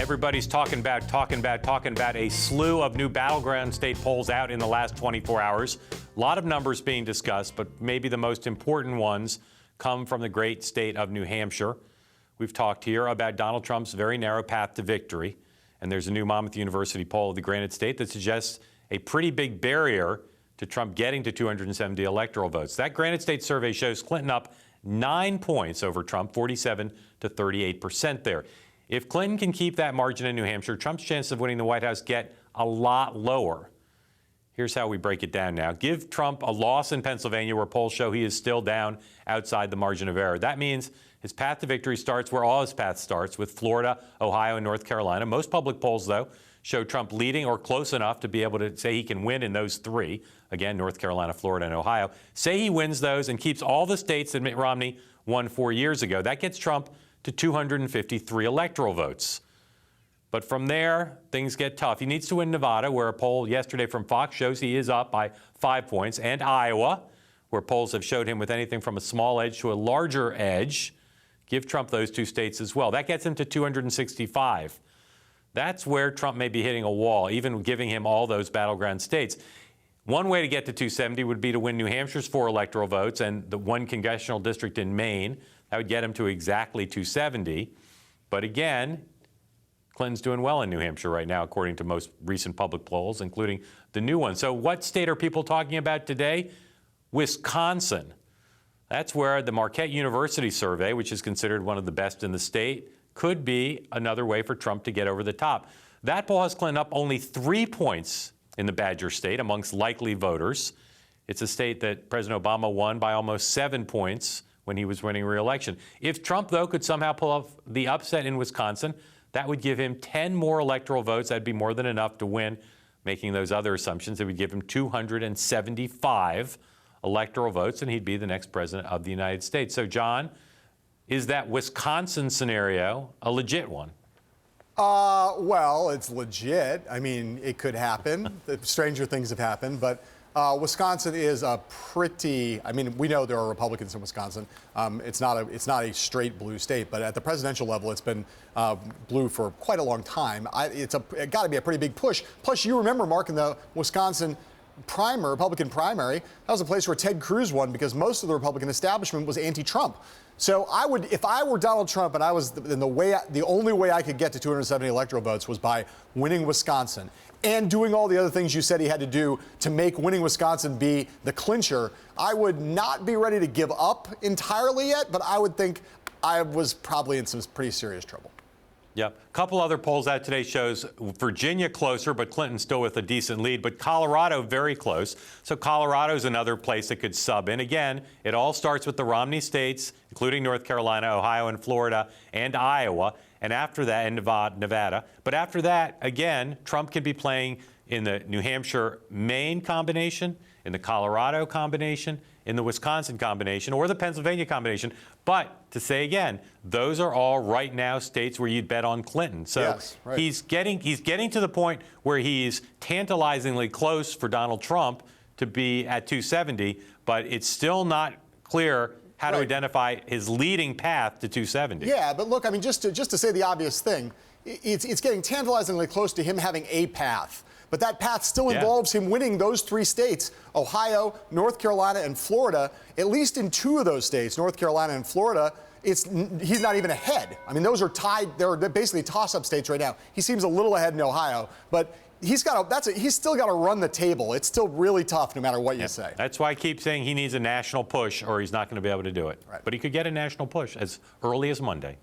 Everybody's talking about a slew of new battleground state polls out in the last 24 hours. A lot of numbers being discussed, but maybe the most important ones come from the great state of New Hampshire. We've talked here about Donald Trump's very narrow path to victory. And there's a new Monmouth University poll of the Granite State that suggests a pretty big barrier to Trump getting to 270 electoral votes. That Granite State survey shows Clinton up 9 points over Trump, 47 to 38% there. If Clinton can keep that margin in New Hampshire, Trump's chances of winning the White House get a lot lower. Here's how we break it down now. Give Trump a loss in Pennsylvania, where polls show he is still down outside the margin of error. That means his path to victory starts where all his path starts, with Florida, Ohio, and North Carolina. Most public polls, though, show Trump leading or close enough to be able to say he can win in those three. Again, North Carolina, Florida, and Ohio. Say he wins those and keeps all the states that Mitt Romney won 4 years ago. That gets Trump to 253 electoral votes. But from there, things get tough. He needs to win Nevada, where a poll yesterday from Fox shows he is up by 5 points, and Iowa, where polls have showed him with anything from a small edge to a larger edge. Give Trump those two states as well. That gets him to 265. That's where Trump may be hitting a wall, even giving him all those battleground states. One way to get to 270 would be to win New Hampshire's 4 electoral votes and the 1 congressional district in Maine. That would get him to exactly 270. But again, Clinton's doing well in New Hampshire right now, according to most recent public polls, including the new one. So what state are people talking about today? Wisconsin. That's where the Marquette University survey, which is considered one of the best in the state, could be another way for Trump to get over the top. That poll has Clinton up only 3 points in the Badger State amongst likely voters. It's a state that President Obama won by almost 7 points when he was winning re-election. If Trump, though, could somehow pull off the upset in Wisconsin, that would give him 10 more electoral votes. That'd be more than enough to win. Making those other assumptions, it would give him 275 electoral votes, and he'd be the next president of the United States. So, John, is that Wisconsin scenario a legit one? Well, it's legit. I mean, it could happen. Stranger things have happened, but Wisconsin is a pretty, I mean, we know there are Republicans in Wisconsin. It's not a straight blue state, but at the presidential level, it's been blue for quite a long time. It got to be a pretty big push. Plus, you remember, Mark, in the Wisconsin Republican primary, that was a place where Ted Cruz won because most of the Republican establishment was anti-Trump. So I would, if I were Donald Trump and I was the only way I could get to 270 electoral votes was by winning Wisconsin and doing all the other things you said he had to do to make winning Wisconsin be the clincher, I would not be ready to give up entirely yet, but I would think I was probably in some pretty serious trouble. Yep. A couple other polls out today shows Virginia closer, but Clinton still with a decent lead, but Colorado very close. So Colorado's another place that could sub in. Again, it all starts with the Romney states, including North Carolina, Ohio, and Florida, and Iowa, and after that, and Nevada. But after that, again, Trump can be playing in the New Hampshire-Maine combination, in the Colorado combination, in the Wisconsin combination, or the Pennsylvania combination. But to say again, those are all right now states where you'd bet on Clinton. So yes, right. he's getting to the point where he's tantalizingly close for Donald Trump to be at 270, but it's still not clear how to identify his leading path to 270. Yeah, but look, I mean, just to say the obvious thing, it's getting tantalizingly close to him having a path. But that path still involves him winning those 3 states, Ohio, North Carolina, and Florida. At least in 2 of those states, North Carolina and Florida, he's not even ahead. I mean, those are tied. They're basically toss-up states right now. He seems a little ahead in Ohio, but he's still got to run the table. It's still really tough no matter what you say. That's why I keep saying he needs a national push or he's not going to be able to do it. Right. But he could get a national push as early as Monday.